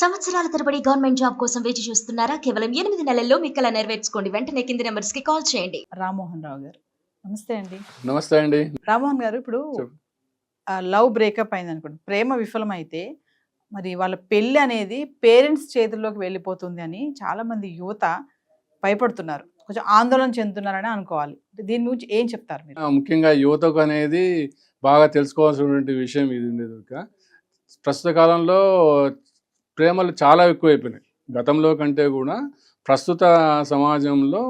సంవత్సరాల తరబడి government job కోసం వేచి చూస్తున్నారా? కేవలం 8 నెలల్లో మీ కల నెరవేర్చుకోండి. వెంటనే కింది నంబర్స్‌కి కాల్ చేయండి. రామ్మోహన్ రావు గారు నమస్తే అండి. నమస్తే అండి. రామ్మోహన్ గారు, ఇప్పుడు చెప్పు. లవ్ బ్రేకప్ అయింది అనుకోండి, ప్రేమ విఫలమైతే మరి వాళ్ళ పెళ్లి అనేది పేరెంట్స్ చేతుల్లోకి వెళ్ళిపోతుంది అని చాలా మంది యువత భయపడుతున్నారు, కొంచెం ఆందోళన చెందుతున్నారని అనుకోవాలి. దీని గురించి ఏం చెప్తారు మీరు? ముఖ్యంగా యువతకు అనేది బాగా తెలుసుకోవాల్సినటువంటి విషయం ఇది ఉండేది. ప్రస్తుత కాలంలో ప్రేమలు చాలా ఎక్కువైపోయినాయి. గతంలో కంటే కూడా ప్రస్తుత సమాజంలో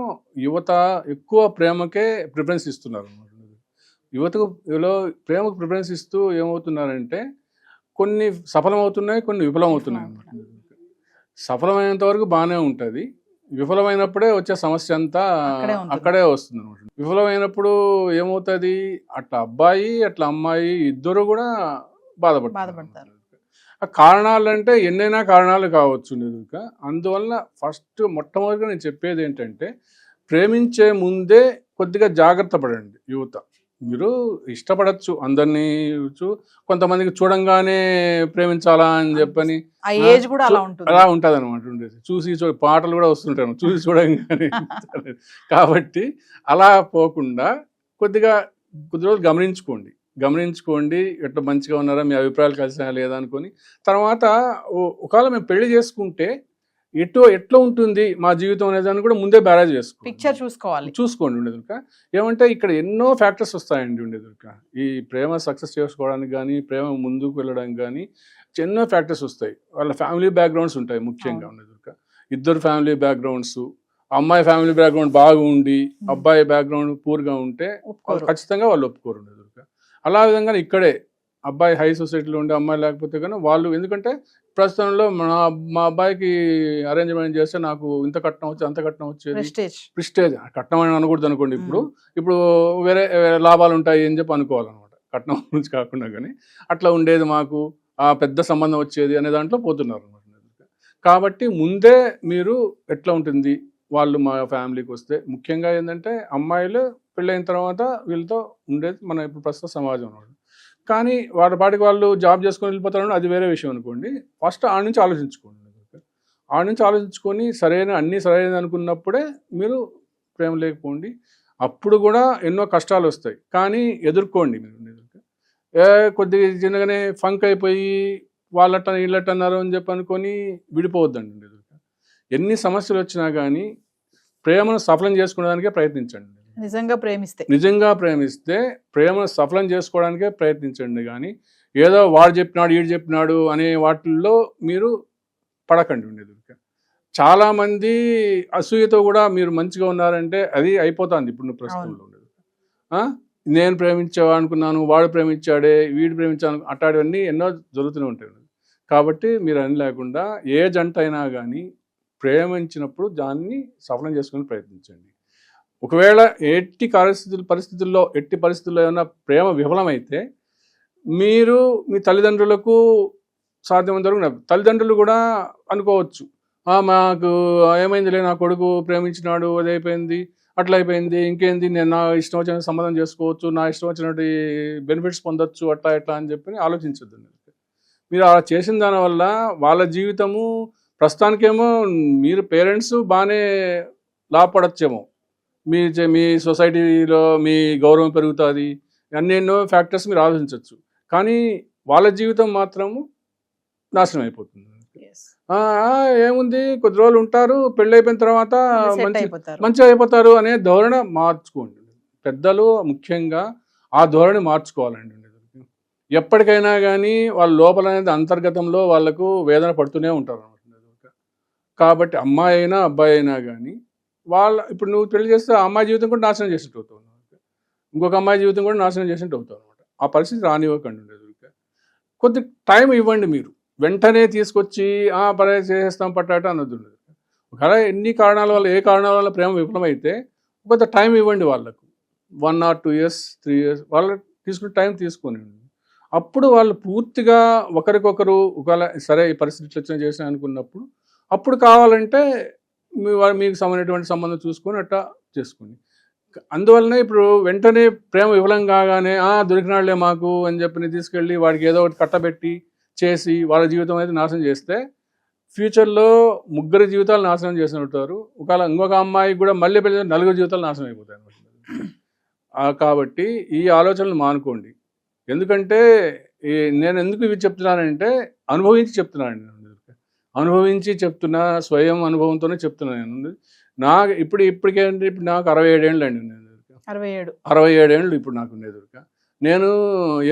యువత ఎక్కువ ప్రేమకే ప్రిఫరెన్స్ ఇస్తున్నారు. యువతకు ప్రేమకు ప్రిఫరెన్స్ ఇస్తూ ఏమవుతున్నారంటే కొన్ని సఫలమవుతున్నాయి, కొన్ని విఫలమవుతున్నాయి అన్నమాట. సఫలమైనంత వరకు బాగానే ఉంటుంది, విఫలమైనప్పుడే వచ్చే సమస్య అంతా అక్కడే వస్తుంది అనమాట. విఫలమైనప్పుడు ఏమవుతుంది, అట్లా అబ్బాయి అట్లా అమ్మాయి ఇద్దరు కూడా బాధపడతారు. ఆ కారణాలు అంటే ఎన్నైనా కారణాలు కావచ్చు. అందువల్ల మొట్టమొదటిగా నేను చెప్పేది ఏంటంటే, ప్రేమించే ముందే కొద్దిగా జాగ్రత్త పడండి యువత. మీరు ఇష్టపడచ్చు అందరినీ, కొంతమందికి చూడంగానే ప్రేమించాలా అని చెప్పని అలా ఉంటుంది అనమాట. చూసి పాటలు కూడా వస్తుంటాయి చూసి చూడంగానే. కాబట్టి అలా పోకుండా కొద్ది రోజులు గమనించుకోండి ఎట్లా మంచిగా ఉన్నారా, మీ అభిప్రాయాలు కలిసినా లేదా అనుకొని, తర్వాత ఒకవేళ మేము పెళ్లి చేసుకుంటే ఎట్లా ఉంటుంది మా జీవితం అనేది అని కూడా ముందే బ్యారేజ్ చూసుకోండి ఉండేదుక. ఏమంటే ఇక్కడ ఎన్నో ఫ్యాక్టర్స్ వస్తాయండి ఉండేదుక. ఈ ప్రేమ సక్సెస్ చేసుకోవడానికి కానీ, ప్రేమ ముందుకు వెళ్ళడానికి కానీ ఎన్నో ఫ్యాక్టర్స్ వస్తాయి. వాళ్ళ ఫ్యామిలీ బ్యాక్గ్రౌండ్స్ ఉంటాయి ముఖ్యంగా ఉండేదుక. ఇద్దరు ఫ్యామిలీ బ్యాక్గ్రౌండ్స్, అమ్మాయి ఫ్యామిలీ బ్యాక్గ్రౌండ్ బాగుండి అబ్బాయి బ్యాక్గ్రౌండ్ పూర్గా ఉంటే ఖచ్చితంగా వాళ్ళు ఒప్పుకోరు ఉండేదుక. అలా విధంగా ఇక్కడే అబ్బాయి హై సొసైటీలో ఉండే అమ్మాయి లేకపోతే కానీ వాళ్ళు, ఎందుకంటే ప్రస్తుతంలో మా అబ్బాయికి అరేంజ్మెంట్ చేస్తే నాకు ఇంత కట్నం వచ్చి అంత కట్నం వచ్చేది, ప్రిస్టేజ్. కట్నం అని అనకూడదు అనుకోండి. ఇప్పుడు వేరే లాభాలు ఉంటాయి అని చెప్పి అనుకోవాలన్నమాట, కట్నం నుంచి కాకుండా. కానీ అట్లా ఉండేది మాకు, ఆ పెద్ద సంబంధం వచ్చేది అనే దాంట్లో పోతున్నారు అనమాట. కాబట్టి ముందే మీరు ఎట్లా ఉంటుంది వాళ్ళు మా ఫ్యామిలీకి వస్తే, ముఖ్యంగా ఏంటంటే అమ్మాయిలు పెళ్ళైన తర్వాత వీళ్ళతో ఉండేది మన ఇప్పుడు ప్రస్తుత సమాజం అనమాట. కానీ వాళ్ళ పాటికి వాళ్ళు జాబ్ చేసుకొని వెళ్ళిపోతారని అది వేరే విషయం అనుకోండి. ఫస్ట్ ఆడ నుంచి ఆలోచించుకొని అన్నీ సరైనది అనుకున్నప్పుడే మీరు ప్రేమ లేకపోండి. అప్పుడు కూడా ఎన్నో కష్టాలు వస్తాయి, కానీ ఎదుర్కోండి మీరు. కొద్దిగా చిన్నగానే ఫంక్ అయిపోయి వాళ్ళట్ట వీళ్ళట్ట అన్నారు అని చెప్పి అనుకొని విడిపోవద్దండి. ఎన్ని సమస్యలు వచ్చినా కానీ ప్రేమను సఫలం చేసుకునేదానికే ప్రయత్నించండి. నిజంగా ప్రేమిస్తే ప్రేమను సఫలం చేసుకోవడానికే ప్రయత్నించండి. కానీ ఏదో వాడు చెప్పినాడు వీడు చెప్పినాడు అనే వాటిల్లో మీరు పడకండి ఉండేది. చాలామంది అసూయతో కూడా మీరు మంచిగా ఉన్నారంటే అది అయిపోతుంది ఇప్పుడు ప్రస్తుతంలో ఉండేది. నేను ప్రేమించావా అనుకున్నాను, వాడు ప్రేమించాడే, వీడు ప్రేమించాను, అట్లాంటివన్నీ ఎన్నో జరుగుతూనే ఉంటాయి. కాబట్టి మీరు అని లేకుండా ఏ జంట అయినా కానీ ప్రేమించినప్పుడు దాన్ని సఫలం చేసుకుని ప్రయత్నించండి. ఒకవేళ ఎట్టి పరిస్థితుల్లో ఏమైనా ప్రేమ విఫలమైతే మీరు మీ తల్లిదండ్రులకు సాధ్యమైనంత వరకు, తల్లిదండ్రులు కూడా అనుకోవచ్చు, మాకు ఏమైందిలే, నా కొడుకు ప్రేమించినాడు, అది అయిపోయింది, అట్లా అయిపోయింది, ఇంకేంది, నేను నా ఇష్టం వచ్చిన సంబంధం చేసుకోవచ్చు, నా ఇష్టం వచ్చినట్టు బెనిఫిట్స్ పొందొచ్చు, అట్లా అని చెప్పి ఆలోచించద్దు. మీరు అలా చేసిన దానివల్ల వాళ్ళ జీవితము ప్రస్తుతానికేమో మీరు పేరెంట్స్ బాగానే లాభపడచ్చేమో, మీ సొసైటీలో మీ గౌరవం పెరుగుతుంది, ఎన్నెన్నో ఫ్యాక్టర్స్ మీరు ఆలోచించవచ్చు. కానీ వాళ్ళ జీవితం మాత్రము నాశనం అయిపోతుంది. ఏముంది, కొద్ది రోజులు ఉంటారు, పెళ్ళి అయిపోయిన తర్వాత మంచిగా అయిపోతారు అనే ధోరణి మార్చుకోండి. పెద్దలు ముఖ్యంగా ఆ ధోరణి మార్చుకోవాలండి. ఎప్పటికైనా కానీ వాళ్ళ లోపల అనేది అంతర్గతంలో వాళ్ళకు వేదన పడుతూనే ఉంటారు అన్నమాట. కాబట్టి అమ్మాయి అయినా అబ్బాయి అయినా కానీ ఇప్పుడు నువ్వు పెళ్లి చేస్తే ఆ అమ్మాయి జీవితం కూడా నాశనం చేసినట్టు అవుతావు, ఇంకొక అమ్మాయి జీవితం కూడా నాశనం చేసినట్టు అవుతావు అనమాట. ఆ పరిస్థితి రానివ్వకండి. కొద్ది టైం ఇవ్వండి. మీరు వెంటనే తీసుకొచ్చి చేసేస్తాం పట్టాట అన్నది ఉండదు. ఒకవేళ ఎన్ని కారణాల వల్ల, ఏ కారణాల వల్ల ప్రేమ విఫలమైతే కొంత టైం ఇవ్వండి వాళ్ళకు. 1 or 2 years 3 years వాళ్ళకి తీసుకుని టైం తీసుకొని, అప్పుడు వాళ్ళు పూర్తిగా ఒకరికొకరు ఒకవేళ సరే ఈ పరిస్థితి వచ్చిన చేసిన అనుకున్నప్పుడు అప్పుడు కావాలంటే మీకు సంబంధించినటువంటి సంబంధం చూసుకొని అట్లా చేసుకోండి. అందువల్లనే ఇప్పుడు వెంటనే ప్రేమ విఫలం కాగానే దొరికినాళ్లే మాకు అని చెప్పి తీసుకెళ్ళి వాడికి ఏదో ఒకటి కట్టబెట్టి చేసి వాళ్ళ జీవితం అనేది నాశనం చేస్తే ఫ్యూచర్లో 3 జీవితాలు నాశనం చేసినట్టారు. ఒకవేళ ఇంకొక అమ్మాయికి కూడా మళ్ళీ పెళ్లి 4 జీవితాలు నాశనం అయిపోతాయి అన్నమాట. కాబట్టి ఈ ఆలోచనలు మానుకోండి. ఎందుకంటే నేను ఎందుకు ఇవి చెప్తున్నానంటే అనుభవించి చెప్తున్నాను. అనుభవించి చెప్తున్నా, స్వయం అనుభవంతోనే చెప్తున్నాను నేను. ఇప్పటికేంటి ఇప్పుడు నాకు 67 ఏళ్ళు అండి. 67 ఏళ్ళు ఇప్పుడు నాకు ఉండేది. నేను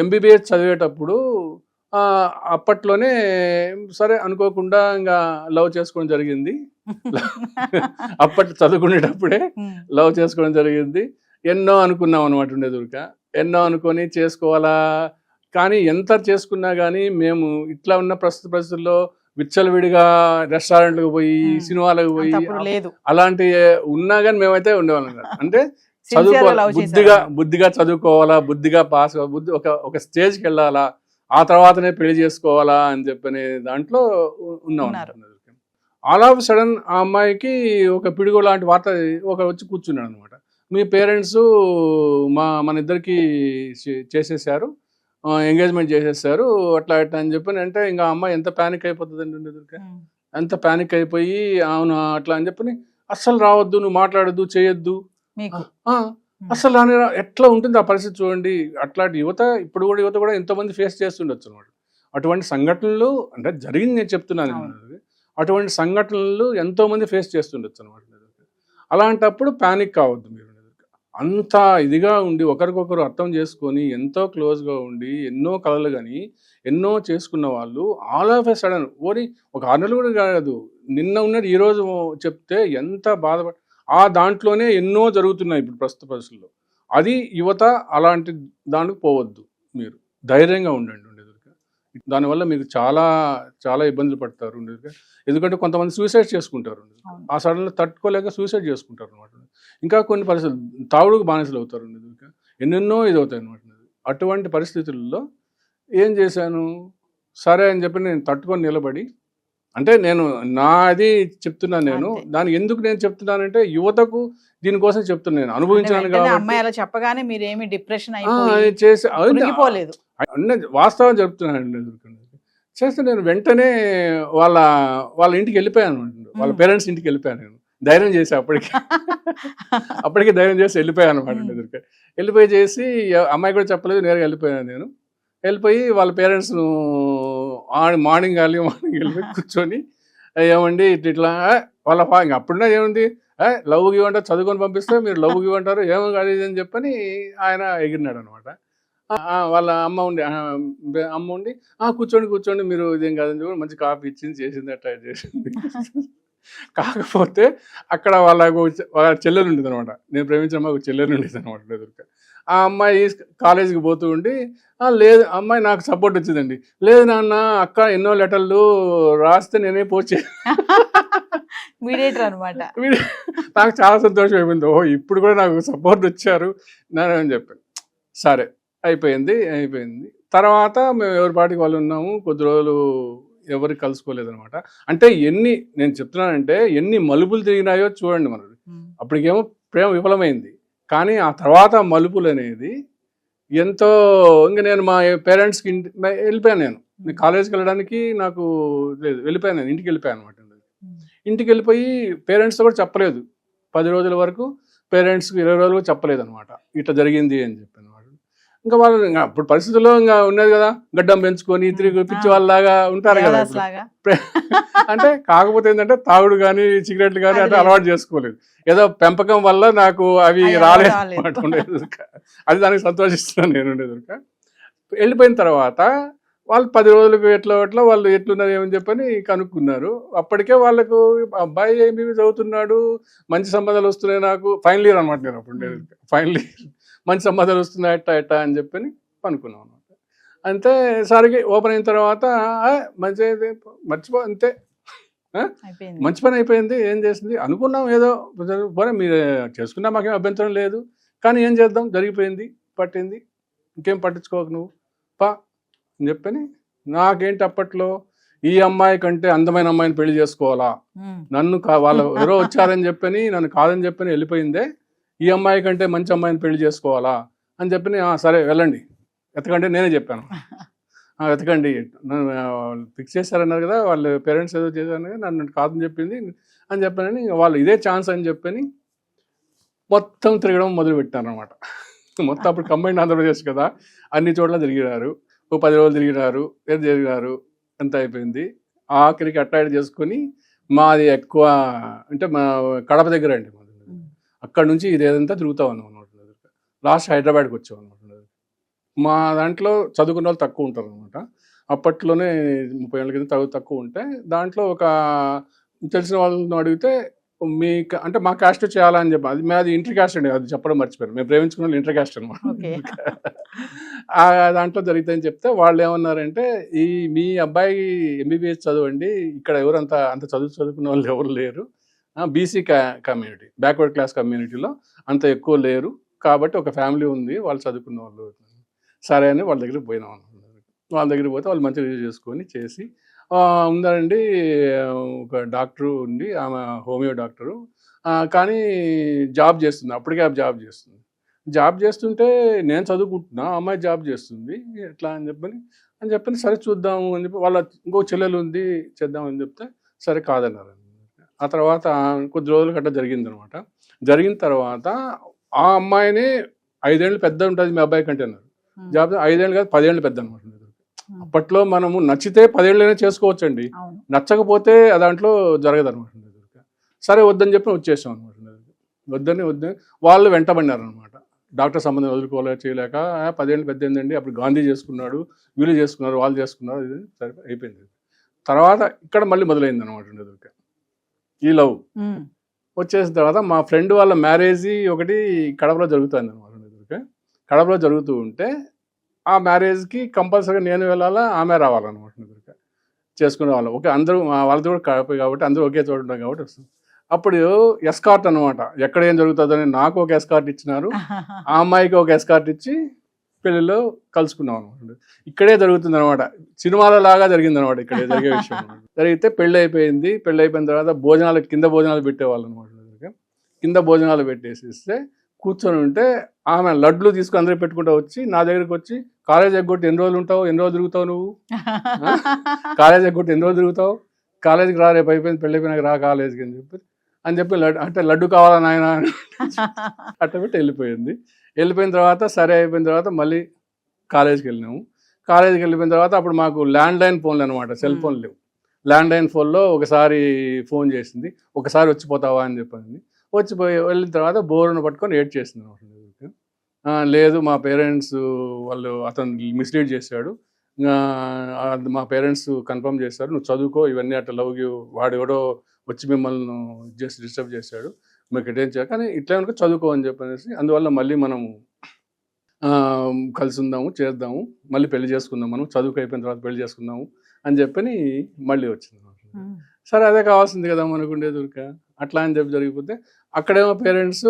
ఎంబీబీఎస్ చదివేటప్పుడు అప్పట్లోనే సరే అనుకోకుండా ఇంకా లవ్ చేసుకోవడం జరిగింది. అప్పట్లో చదువుకునేటప్పుడే లవ్ చేసుకోవడం జరిగింది. ఎన్నో అనుకున్నాం అనమాట ఉండేదుర్క. ఎన్నో అనుకొని చేసుకోవాలా, కానీ ఎంత చేసుకున్నా కానీ మేము ఇట్లా ఉన్న ప్రస్తుత పరిస్థితుల్లో విచ్చలవిడిగా రెస్టారెంట్లకు పోయి సినిమాలకు పోయి అలాంటి ఉన్నా కానీ మేమైతే ఉండేవాళ్ళం కాదు. అంటే బుద్ధిగా చదువుకోవాలా, బుద్ధిగా పాస్ ఒక స్టేజ్కి వెళ్ళాలా, ఆ తర్వాతనే పెళ్లి చేసుకోవాలా అని చెప్పనే దాంట్లో ఉన్నాం. ఆల్ ఆఫ్ సడన్ ఆ అమ్మాయికి ఒక పిడుగు లాంటి వార్త వచ్చి కూర్చున్నాడు అనమాట. మీ పేరెంట్స్ మన ఇద్దరికి చేసేసారు, ఎంగేజ్మెంట్ చేసేసారు, అట్లా అట్లా అని చెప్పని అంటే ఇంకా అమ్మాయి ఎంత ప్యానిక్ అయిపోతుందండి. ఎంత ప్యానిక్ అయిపోయి అవును అట్లా అని చెప్పని అస్సలు రావద్దు, నువ్వు మాట్లాడద్దు, చేయొద్దు, అసలు రాని ఎట్లా ఉంటుంది ఆ పరిస్థితి చూడండి. అట్లాంటి యువత యువత కూడా ఎంతో మంది ఫేస్ చేస్తుండొచ్చు అనమాట. అటువంటి సంఘటనలు అంటే జరిగింది నేను చెప్తున్నాను. అటువంటి సంఘటనలు ఎంతో మంది ఫేస్ చేస్తుండొచ్చు అనమాట. అలాంటప్పుడు ప్యానిక్ కావద్దు. మీరు అంత ఇదిగా ఉండి ఒకరికొకరు అర్థం చేసుకొని ఎంతో క్లోజ్గా ఉండి ఎన్నో కలలు కానీ ఎన్నో చేసుకున్న వాళ్ళు ఆల్ ఆఫ్ ఎ సడన్ ఒక 6 నెలలు కూడా కాదు, నిన్న ఉన్నది ఈరోజు చెప్తే ఎంత బాధపడ దాంట్లోనే ఎన్నో జరుగుతున్నాయి ఇప్పుడు ప్రస్తుత పరిస్థితుల్లో. అది యువత అలాంటి దానికి పోవద్దు. మీరు ధైర్యంగా ఉండండి. దానివల్ల మీకు చాలా చాలా ఇబ్బందులు పడతారు. ఎందుకంటే కొంతమంది సూసైడ్ చేసుకుంటారు. ఆ సడన్లో తట్టుకోలేక సూసైడ్ చేసుకుంటారు అనమాట. ఇంకా కొన్ని పరిస్థితులు తాగుడుకు బానిసలు అవుతారు. ఎన్నెన్నో ఇది అవుతాయి అనమాట. అటువంటి పరిస్థితుల్లో ఏం చేశాను, సరే అని చెప్పి నేను తట్టుకొని నిలబడి, అంటే నేను నాది చెప్తున్నాను. నేను దానికి ఎందుకు నేను చెప్తున్నానంటే యువతకు దీనికోసం చెప్తున్నాను. నేను అనుభవించాను కాబట్టి చెప్పగానే మీరేమి డిప్రెషన్ చేసి వాస్తవం చెప్తున్నాను. చేస్తే నేను వెంటనే వాళ్ళ ఇంటికి వెళ్ళిపోయాను అనమాట. వాళ్ళ పేరెంట్స్ ఇంటికి వెళ్ళిపోయాను. నేను ధైర్యం చేసి అప్పటికి ధైర్యం చేసి వెళ్ళిపోయాను అనమాట. వెళ్ళిపోయి చేసి అమ్మాయి కూడా చెప్పలేదు, నేరుగా వెళ్ళిపోయాను. నేను వెళ్ళిపోయి వాళ్ళ పేరెంట్స్ను మార్నింగ్ వెళ్ళిపోయి కూర్చొని ఏమండి ఇట్లా వాళ్ళ ఇంకా అప్పుడున్నా ఏముంది, లవ్ ఇవ్వంటారు, చదువుకొని పంపిస్తే మీరు లవ్ ఇవ్వంటారు, ఏమో కాదు అని చెప్పని ఆయన ఎగిరినాడు అనమాట. వాళ్ళ అమ్మ ఉండి కూర్చోండి మీరు ఇదేం కాదని చెప్పి మంచి కాఫీ ఇచ్చింది, చేసింది, అట్లా చేసింది. కాకపోతే అక్కడ వాళ్ళ చెల్లెలు ఉండేది అనమాట. నేను ప్రేమించిన అమ్మాయి ఒక చెల్లెలు ఉండేది అనమాట. ఎదురుగా ఆ అమ్మాయి కాలేజీకి పోతూ ఉండి లేదు అమ్మాయి నాకు సపోర్ట్ వచ్చిందండి. లేదు నాన్న అక్క ఎన్నో లెటర్లు రాస్తే నేనే పోస్ట్ అనమాట. నాకు చాలా సంతోషం అయిపోయింది. ఇప్పుడు కూడా నాకు సపోర్ట్ వచ్చారు అని చెప్పాను. సరే అయిపోయింది. తర్వాత మేము ఎవరి పాటికి వాళ్ళు ఉన్నాము. కొద్ది రోజులు ఎవరికి కలుసుకోలేదనమాట. అంటే నేను చెప్తున్నానంటే ఎన్ని మలుపులు తిరిగినాయో చూడండి. మనది అప్పటికేమో ప్రేమ విఫలమైంది, కానీ ఆ తర్వాత మలుపులు అనేది ఎంతో. ఇంకా నేను మా పేరెంట్స్కి వెళ్ళిపోయాను. నేను కాలేజీకి వెళ్ళడానికి నాకు లేదు, వెళ్ళిపోయాను. నేను ఇంటికి వెళ్ళిపోయాను అనమాట. ఇంటికి వెళ్ళిపోయి పేరెంట్స్తో కూడా చెప్పలేదు. 10 రోజుల వరకు పేరెంట్స్కి 20 రోజులు చెప్పలేదు అనమాట. ఇట్లా జరిగింది అని చెప్పాను. ఇంకా వాళ్ళు అప్పుడు పరిస్థితుల్లో ఇంకా ఉన్నది కదా, గడ్డం పెంచుకొని తిరిగి పిచ్చి వాళ్ళలాగా ఉంటారు కదా. అంటే కాకపోతే ఏంటంటే తాగుడు కానీ సిగరెట్లు కానీ అంటే అలవాటు చేసుకోలేదు. ఏదో పెంపకం వల్ల నాకు అవి రాలేదు అనమాట. అది దానికి సంతోషిస్తున్నాను నేను ఉండేదొక. వెళ్ళిపోయిన తర్వాత వాళ్ళు 10 రోజులకు ఎట్లా వాళ్ళు ఎట్లున్నారు ఏమని చెప్పని కనుక్కున్నారు. అప్పటికే వాళ్ళకు అబ్బాయి ఏమి చదువుతున్నాడు, మంచి సంబంధాలు వస్తున్నాయి. నాకు ఫైనల్ ఇయర్ అనమాట. నేను అప్పుడు ఫైనల్ ఇయర్, మంచి సంబంధాలు వస్తున్నాయి ఎట్టా అని చెప్పని అనుకున్నాం అనమాట. అంతే సరిగ్గా ఓపెన్ అయిన తర్వాత మంచి మర్చిపో అంతే, మంచి పని అయిపోయింది. ఏం చేసింది అనుకున్నాం, ఏదో పోనీ మీరు చేసుకున్నా మాకేం అభ్యంతరం లేదు, కానీ ఏం చేద్దాం, జరిగిపోయింది, పట్టింది, ఇంకేం పట్టించుకోకు నువ్వు పా అని చెప్పని. నాకేంటి అప్పట్లో ఈ అమ్మాయి కంటే అందమైన అమ్మాయిని పెళ్లి చేసుకోవాలా, నన్ను వాళ్ళు ఎవరో వచ్చారని చెప్పని నన్ను కాదని చెప్పని వెళ్ళిపోయిందే, ఈ అమ్మాయి కంటే మంచి అమ్మాయిని పెళ్లి చేసుకోవాలా అని చెప్పి సరే వెళ్ళండి ఎత్తకంటే నేనే చెప్పాను. వెతకండి నన్ను ఫిక్స్ చేశారన్నారు కదా, వాళ్ళ పేరెంట్స్ ఏదో చేశారు కదా, నన్ను కాదని చెప్పింది అని చెప్పానని వాళ్ళు ఇదే ఛాన్స్ అని చెప్పని మొత్తం తిరగడం మొదలుపెట్టారు అనమాట. మొత్తం అప్పుడు కంబైండ్ ఆంధ్రప్రదేశ్ కదా, అన్ని చోట్ల తిరిగినారు. ఓ 10 రోజులు తిరిగినారు, ఏది తిరిగినారు, ఎంత అయిపోయింది. ఆఖరికి అట్టాయిడ్ చేసుకొని మాది ఎక్కువ అంటే మా కడప దగ్గర అండి మాది. అక్కడ నుంచి ఇదేదంతా తిరుగుతాం అనమాట. లాస్ట్ హైదరాబాద్కి వచ్చాం అనమాట. మా దాంట్లో చదువుకున్న వాళ్ళు తక్కువ ఉంటారు అనమాట. అప్పట్లోనే 30 ఏళ్ళ కింద తక్కువ ఉంటే దాంట్లో ఒక తెలిసిన వాళ్ళని అడిగితే మీకు అంటే మా క్యాస్ట్ చేయాలని చెప్పి, అది మాది ఇంటర్ క్యాస్ట్ అండి, అది చెప్పడం మర్చిపోయాను. మేము ప్రేమించుకున్న వాళ్ళు ఇంటర్ క్యాస్ట్ అనమాట. దాంట్లో జరుగుతాయని చెప్తే వాళ్ళు ఏమన్నారంటే, మీ అబ్బాయి ఎంబీబీఎస్ చదవండి, ఇక్కడ ఎవరు అంత చదువుకున్న వాళ్ళు ఎవరు లేరు, బీసీ కమ్యూనిటీ బ్యాక్వర్డ్ క్లాస్ కమ్యూనిటీలో అంత ఎక్కువ లేరు, కాబట్టి ఒక ఫ్యామిలీ ఉంది వాళ్ళు చదువుకున్న వాళ్ళు. సరే అని వాళ్ళ దగ్గరికి పోయినాం అనుకున్నారు. వాళ్ళ దగ్గరికి పోతే వాళ్ళు మంచిగా రివ్యూ చేసుకొని చేసి ఉందండి. ఒక డాక్టరు ఉండి, ఆమె హోమియో డాక్టరు, కానీ జాబ్ చేస్తుంది, అప్పటికే జాబ్ చేస్తుంది. జాబ్ చేస్తుంటే నేను చదువుకుంటున్నా, అమ్మాయి జాబ్ చేస్తుంది, ఎట్లా అని చెప్పని సరే చూద్దాము అని చెప్పి, వాళ్ళ ఇంకో చెల్లెలు ఉంది చేద్దామని చెప్తే సరే కాదన్నారు. ఆ తర్వాత కొద్ది రోజులు గట్రా జరిగిందనమాట. జరిగిన తర్వాత ఆ అమ్మాయిని 5 ఏళ్ళు పెద్ద ఉంటుంది మీ అబ్బాయి కంటే అన్నారు. జాబ్ 5 ఏళ్ళు కాదు 10 ఏళ్ళు పెద్ద అనమాట. అప్పట్లో మనము నచ్చితే 10 ఏళ్ళైనా చేసుకోవచ్చండి, నచ్చకపోతే దాంట్లో జరగదు అనమాట. సరే వద్దని చెప్పి వచ్చేసాం అనమాట. వద్దని వాళ్ళు వెంటబడినారు అనమాట. డాక్టర్ సంబంధం వదులుకోలేక చేయలేక 10 ఏళ్ళు పెద్ద ఏందండి, అప్పుడు గాంధీ చేసుకున్నాడు, వీళ్ళు చేసుకున్నారు, వాళ్ళు చేసుకున్నారు, ఇది సరే అయిపోయింది. తర్వాత ఇక్కడ మళ్ళీ మొదలైంది అనమాట ఈ లవ్. వచ్చేసిన తర్వాత మా ఫ్రెండ్ వాళ్ళ మ్యారేజ్ ఒకటి కడపలో జరుగుతుంది అనమాట. కడపలో జరుగుతూ ఉంటే ఆ మ్యారేజ్కి కంపల్సరీగా నేను వెళ్ళాలా, ఆమె రావాలన్నమాట. చేసుకునే వాళ్ళం ఓకే, అందరూ వాళ్ళతో కూడా కడప కాబట్టి అందరూ ఒకే చోట ఉంటాం కాబట్టి వస్తుంది. అప్పుడు ఎస్కార్ట్ అనమాట, ఎక్కడ ఏం జరుగుతుందని నాకు ఒక ఎస్కార్ట్ ఇచ్చినారు, ఆ అమ్మాయికి ఒక ఎస్కార్ట్ ఇచ్చి పెళ్ళిలో కలుసుకున్నాం అనమాట. ఇక్కడే జరుగుతుంది అనమాట, సినిమాల లాగా జరిగింది అనమాట. ఇక్కడే జరిగే విషయం జరిగితే పెళ్ళి అయిపోయింది. పెళ్ళి అయిపోయిన తర్వాత కింద భోజనాలు పెట్టేవాళ్ళు అనమాట. కింద భోజనాలు పెట్టేసిస్తే కూర్చొని ఉంటే ఆమె లడ్లు తీసుకుని అందరూ పెట్టుకుంటూ వచ్చి నా దగ్గరికి వచ్చి, కాలేజ్ ఎగ్గొట్టి ఎన్ని రోజులు ఉంటావు, ఎన్ని రోజులు తిరుగుతావు నువ్వు, కాలేజ్ ఎగ్గొట్టి ఎన్ని రోజులు తిరుగుతావు, కాలేజీకి రా, రేపు అయిపోయింది పెళ్ళి అయిపోయినాక రా కాలేజీకి అని చెప్పి అంటే లడ్డు కావాలా నాయన అట్ట పెట్టి వెళ్ళిపోయిన తర్వాత సరే అయిపోయిన తర్వాత మళ్ళీ కాలేజీకి వెళ్ళినాము. కాలేజీకి వెళ్ళిపోయిన తర్వాత అప్పుడు మాకు ల్యాండ్ లైన్ ఫోన్లు అనమాట, సెల్ ఫోన్ లేవు. ల్యాండ్ లైన్ ఫోన్లో ఒకసారి ఫోన్ చేసింది, ఒకసారి వచ్చిపోతావా అని చెప్పింది. వెళ్ళిన తర్వాత బోర్ను పట్టుకొని ఏడ్ చేసింది అనమాట. లేదు మా పేరెంట్స్ వాళ్ళు అతను మిస్లీడ్ చేశాడు, మా పేరెంట్స్ కన్ఫర్మ్ చేశారు, నువ్వు చదువుకో, ఇవన్నీ అట్లా లవ్ వాడు ఎవడో వచ్చి మిమ్మల్ని జస్ట్ డిస్టర్బ్ చేశాడు, మీకు ఎటేం చేయాలి, కానీ ఇట్లా కనుక చదువుకో అని చెప్పనేసి, అందువల్ల మళ్ళీ మనము కలిసి ఉందాము, చేద్దాము, మళ్ళీ పెళ్లి చేసుకుందాం, మనం చదువుకు అయిపోయిన తర్వాత పెళ్లి చేసుకుందాము అని చెప్పని మళ్ళీ వచ్చింది. సరే అదే కావాల్సింది కదా మనకుండే దొరిక, అట్లా అని చెప్పి జరిగిపోతే అక్కడేమో పేరెంట్స్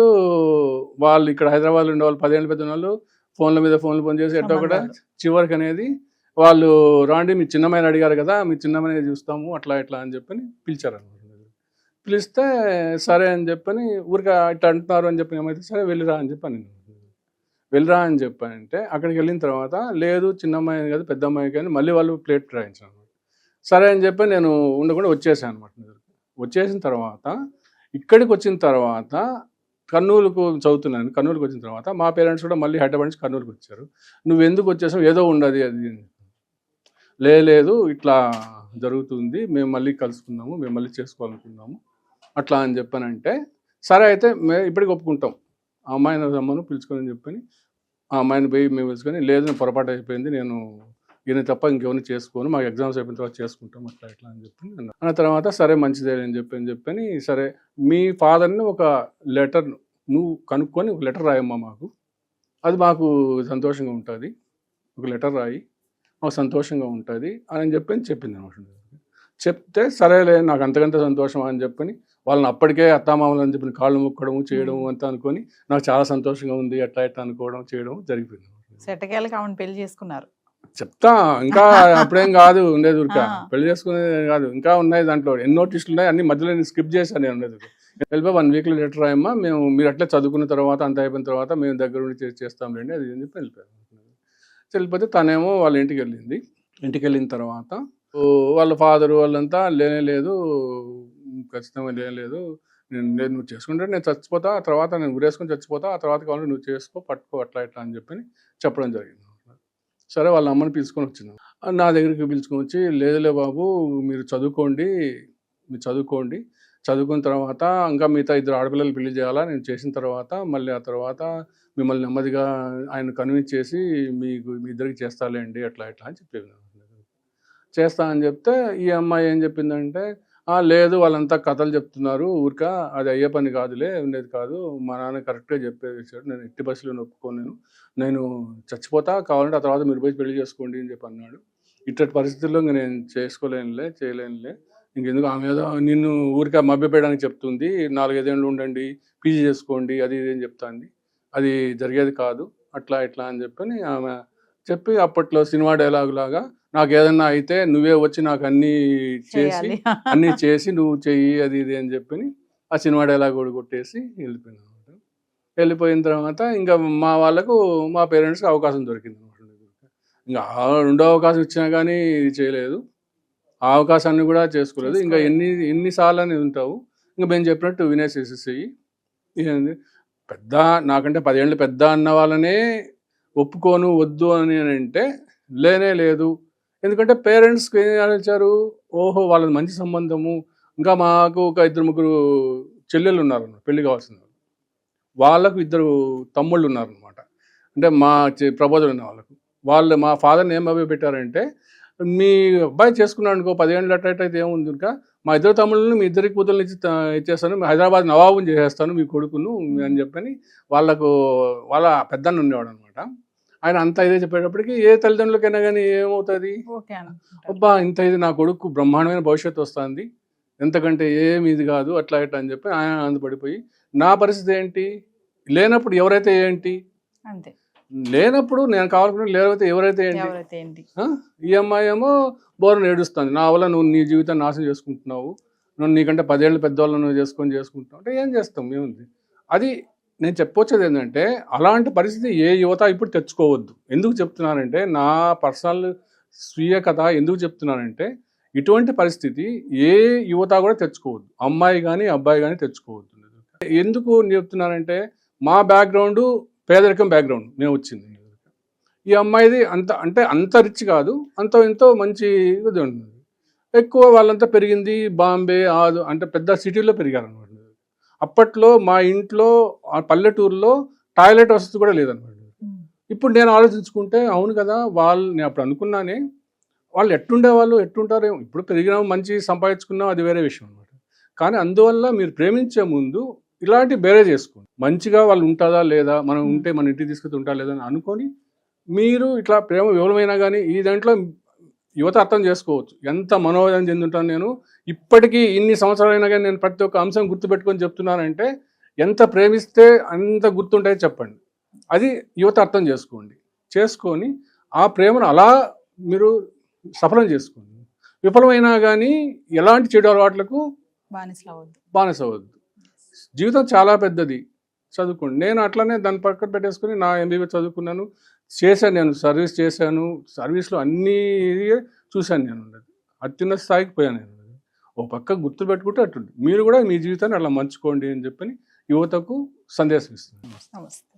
వాళ్ళు ఇక్కడ హైదరాబాద్లో ఉండే వాళ్ళు 10 ఏళ్ళు పెద్ద వాళ్ళు ఫోన్ల మీద ఫోన్లు పని చేసి ఎట్టో కూడా చివరికి అనేది వాళ్ళు రాండి మీ చిన్నమ్మాయిని అడిగారు కదా, మీ చిన్నమ్మాయిని చూస్తాము అట్లా ఇట్లా అని చెప్పని పిలిచారనమాట. పిలిస్తే సరే అని చెప్పని ఊరికే ఇట్లా అంటున్నారు అని చెప్పి ఏమైతే సరే వెళ్ళిరా అని చెప్పని చెప్పానంటే అక్కడికి వెళ్ళిన తర్వాత లేదు చిన్నమ్మాయి కాదు పెద్ద అమ్మాయి కానీ మళ్ళీ వాళ్ళు ప్లేట్ రాయించారు. సరే అని చెప్పి నేను ఉండకుండా వచ్చేసాను అనమాట. వచ్చేసిన తర్వాత ఇక్కడికి వచ్చిన తర్వాత కర్నూలుకు చదువుతున్నాను. కర్నూలుకి వచ్చిన తర్వాత మా పేరెంట్స్ కూడా మళ్ళీ హైదరాబాద్ నుంచి కర్నూలుకి వచ్చారు. నువ్వు ఎందుకు వచ్చేసావు, ఏదో ఉండదు అది. లేదు ఇట్లా జరుగుతుంది, మేము మళ్ళీ కలుసుకున్నాము, మేము మళ్ళీ చేసుకోవాలనుకున్నాము అట్లా అని చెప్పానంటే సరే అయితే ఇప్పటికి ఒప్పుకుంటాం, ఆ అమ్మాయిని రమ్మను పిలుచుకొని చెప్పని ఆ అమ్మాయిని పోయి మేము పిలుచుకొని, లేదు నేను పొరపాటు అయిపోయింది, నేను ఈయన తప్ప ఇంకెవరిని చేసుకోను, మాకు ఎగ్జామ్స్ అయిపోయిన తర్వాత చేసుకుంటాం అట్లా ఇట్లా అని చెప్పి అన్న తర్వాత సరే మంచిదే అని చెప్పని సరే మీ ఫాదర్ని ఒక లెటర్ నువ్వు కనుక్కొని ఒక లెటర్ రాయమ్మా మాకు, అది మాకు సంతోషంగా ఉంటుంది, ఒక లెటర్ రాయి మాకు సంతోషంగా ఉంటుంది అని చెప్పింది అనమాట. చెప్తే సరేలే నాకు అంతకంటే సంతోషం అని చెప్పని వాళ్ళని అప్పటికే అత్తామామలు అని చెప్పిన కాళ్ళు మొక్కడము చేయడం అంతా అనుకొని నాకు చాలా సంతోషంగా ఉంది అట్లా ఇట్లా అనుకోవడం చేయడం జరిగిపోయింది. సెటకేళ్ళకి ఆమెను పెళ్లి చేసుకున్నారు. చెప్తా ఇంకా అప్పుడేం కాదు ఉండేది ఊరిక పెళ్లి చేసుకునేది కాదు, ఇంకా ఉన్నాయి దాంట్లో ఎన్నో టిస్టులు ఉన్నాయి, అన్ని మధ్యలో నేను స్కిప్ చేశాను. నేను ఉండేది వెళ్ళిపోయి 1 వీక్లో లెటర్ రాయమ్మా, మీరు అట్లా చదువుకున్న తర్వాత అంత అయిపోయిన తర్వాత మేము దగ్గర ఉండి చేస్తాం రండి అది అని చెప్పి వెళ్ళిపోయాను. వెళ్ళిపోతే తనేమో వాళ్ళ ఇంటికి వెళ్ళింది. ఇంటికి వెళ్ళిన తర్వాత వాళ్ళ ఫాదరు వాళ్ళంతా లేదు, ఖచ్చితంగా లేదు, నువ్వు చేసుకుంటే నేను చచ్చిపోతా, ఆ తర్వాత నేను ఉరేసుకొని చచ్చిపోతా, ఆ తర్వాత కావాలంటే నువ్వు చేసుకో, పట్టుకో, అట్లా ఇట్లా అని చెప్పి చెప్పడం జరిగింది. సరే వాళ్ళ అమ్మని పిలుచుకొని వచ్చింది. నా దగ్గరికి పిలుచుకొని వచ్చి, లేదులే బాబు, మీరు చదువుకోండి, చదువుకున్న తర్వాత ఇంకా మిగతా 2 ఆడపిల్లలు పెళ్లి చేయాలా, నేను చేసిన తర్వాత మళ్ళీ ఆ తర్వాత మిమ్మల్ని నెమ్మదిగా ఆయన కన్విన్స్ చేసి మీ ఇద్దరికి చేస్తాలేండి, అట్లా ఇట్లా అని చెప్పేది. చేస్తా అని చెప్తే ఈ అమ్మాయి ఏం చెప్పిందంటే, లేదు వాళ్ళంతా కథలు చెప్తున్నారు, ఊరిక అది అయ్యే పని కాదులే, ఉండేది కాదు, మా నాన్న కరెక్ట్గా చెప్పేసాడు, నేను ఎట్టి బస్సులో ఒప్పుకోను, నేను చచ్చిపోతా, కావాలంటే ఆ తర్వాత మీరు పోయి పెళ్లి చేసుకోండి అని చెప్పి అన్నాడు. ఇట్టటి పరిస్థితుల్లో ఇంకా నేను చేయలేనులే, ఇంకెందుకు ఆమె ఏదో నిన్ను ఊరిక మభ్యపెట్టడానికి చెప్తుంది, 4-5 ఏళ్ళు ఉండండి, పీజీ చేసుకోండి, అది ఇది అని చెప్తాంది, అది జరిగేది కాదు, అట్లా ఇట్లా అని చెప్పని ఆమె చెప్పి అప్పట్లో సినిమా డైలాగ్ లాగా, నాకు ఏదన్నా అయితే నువ్వే వచ్చి నాకు అన్నీ చేసి నువ్వు చెయ్యి, అది ఇది అని చెప్పి ఆ సినిమా డైలాగ్ కూడా కొట్టేసి వెళ్ళిపోయినా. వెళ్ళిపోయిన తర్వాత ఇంకా మా వాళ్ళకు, మా పేరెంట్స్కి అవకాశం దొరికింది. ఇంకా 2వ అవకాశం ఇచ్చినా కానీ ఇది చేయలేదు, ఆ అవకాశాన్ని కూడా చేసుకోలేదు. ఇంకా ఎన్నిసార్లు అని ఉంటావు, ఇంకా మేము చెప్పినట్టు వినేసేసేయి. పెద్ద నాకంటే 10 ఏళ్ళు పెద్ద అన్న వాళ్ళనే ఒప్పుకోను, వద్దు అని అంటే లేదు. ఎందుకంటే పేరెంట్స్కి ఏం ఆలోచించారు, ఓహో వాళ్ళది మంచి సంబంధము, ఇంకా మాకు ఒక 2-3 చెల్లెళ్ళు ఉన్నారు, పెళ్లి కావాల్సిన వాళ్ళకు 2 తమ్ముళ్ళు ఉన్నారనమాట. అంటే మా ప్రబోధులు ఉన్న వాళ్ళు మా ఫాదర్ని ఏం పెట్టారంటే, మీ అబ్బాయి చేసుకున్నాడు అనుకో 10 ఏళ్ళు అట్టయితే ఏముంది, ఇంకా మా 2 తమ్ముళ్ళని మీ 2 కూతుర్ని ఇచ్చేస్తాను, హైదరాబాద్ నవాబుని చేసేస్తాను మీ కొడుకును అని చెప్పని వాళ్ళ పెద్దన్న ఉండేవాడు అనమాట. ఆయన అంత ఇదే చెప్పేటప్పటికి ఏ తల్లిదండ్రులకైనా కానీ ఏమవుతుంది, అబ్బా ఇంత ఇది నా కొడుకు బ్రహ్మాండమైన భవిష్యత్తు వస్తుంది, ఎంతకంటే ఏమి ఇది కాదు, అట్లా ఇట్లా అని చెప్పి ఆయన ఆనందపడిపోయి, నా పరిస్థితి ఏంటి, లేనప్పుడు ఎవరైతే ఏంటి, అంతే, లేనప్పుడు నేను కావాలనుకుంటే లేకపోతే ఎవరైతే ఏంటి. ఈ అమ్మాయి ఏమో బోర్ని ఏడుస్తుంది, నా వల్ల నువ్వు నీ జీవితాన్ని నాశనం చేసుకుంటున్నావు, నువ్వు నీకంటే 10 ఏళ్ళు పెద్దవాళ్ళు నువ్వు చేసుకుంటున్నావు అంటే ఏం చేస్తాం, ఏముంది. అది నేను చెప్పొచ్చేది ఏంటంటే, అలాంటి పరిస్థితి ఏ యువత ఇప్పుడు తెచ్చుకోవద్దు. ఎందుకు చెప్తున్నానంటే, నా పర్సనల్ స్వీయ కథ ఎందుకు చెప్తున్నానంటే, ఇటువంటి పరిస్థితి ఏ యువత కూడా తెచ్చుకోవద్దు, అమ్మాయి కానీ అబ్బాయి కానీ తెచ్చుకోవద్దు. ఎందుకు చెప్తున్నానంటే, మా బ్యాక్గ్రౌండ్ పేదరికం బ్యాక్గ్రౌండ్ మేము వచ్చింది. ఈ అమ్మాయిది అంత రిచ్ కాదు, ఎంతో మంచి ఇది ఉంటుంది. ఎక్కువ వాళ్ళంతా పెరిగింది బాంబే, అంటే పెద్ద సిటీలో పెరిగారు అనమాట. అప్పట్లో మా ఇంట్లో పల్లెటూరులో టాయిలెట్ వసతి కూడా లేదనమాట. ఇప్పుడు నేను ఆలోచించుకుంటే అవును కదా, నేను అప్పుడు అనుకున్నానే, వాళ్ళు ఎట్టుంటారో, ఇప్పుడు పెరిగినాం, మంచి సంపాదించుకున్నాం, అది వేరే విషయం అనమాట. కానీ అందువల్ల మీరు ప్రేమించే ముందు ఇలాంటి బేరే చేసుకోండి, మంచిగా వాళ్ళు ఉంటుందా లేదా, మనం ఉంటే మన ఇంటికి తీసుకొచ్చి ఉంటా లేదా అని అనుకొని మీరు ఇట్లా ప్రేమ వివరమైనా కానీ ఈ దాంట్లో యువత అర్థం చేసుకోవచ్చు. ఎంత మనోవేదన చెందుంటాను నేను, ఇప్పటికీ ఇన్ని సంవత్సరాలైనా కానీ నేను ప్రతి ఒక్క అంశం గుర్తుపెట్టుకొని చెప్తున్నానంటే, ఎంత ప్రేమిస్తే అంత గుర్తుంటాయో చెప్పండి, అది యువత అర్థం చేసుకొని ఆ ప్రేమను అలా మీరు సఫలం చేసుకోండి. విఫలమైనా కానీ ఎలాంటి చెడు అలవాట్లకు బానిసవద్దు. జీవితం చాలా పెద్దది, చదువుకోండి. నేను అట్లనే దాన్ని పక్కన పెట్టేసుకుని నా MBA చదువుకున్నాను, నేను సర్వీస్ చేశాను, సర్వీస్లో అన్నీ చూశాను, నేను అత్యున్నత స్థాయికి పోయాను. నేను ఓ పక్క గుర్తు పెట్టుకుంటే అట్టుంది. మీరు కూడా మీ జీవితాన్ని అలా మంచుకోండి అని చెప్పని యువతకు సందేశం ఇస్తున్నాను. నమస్తే.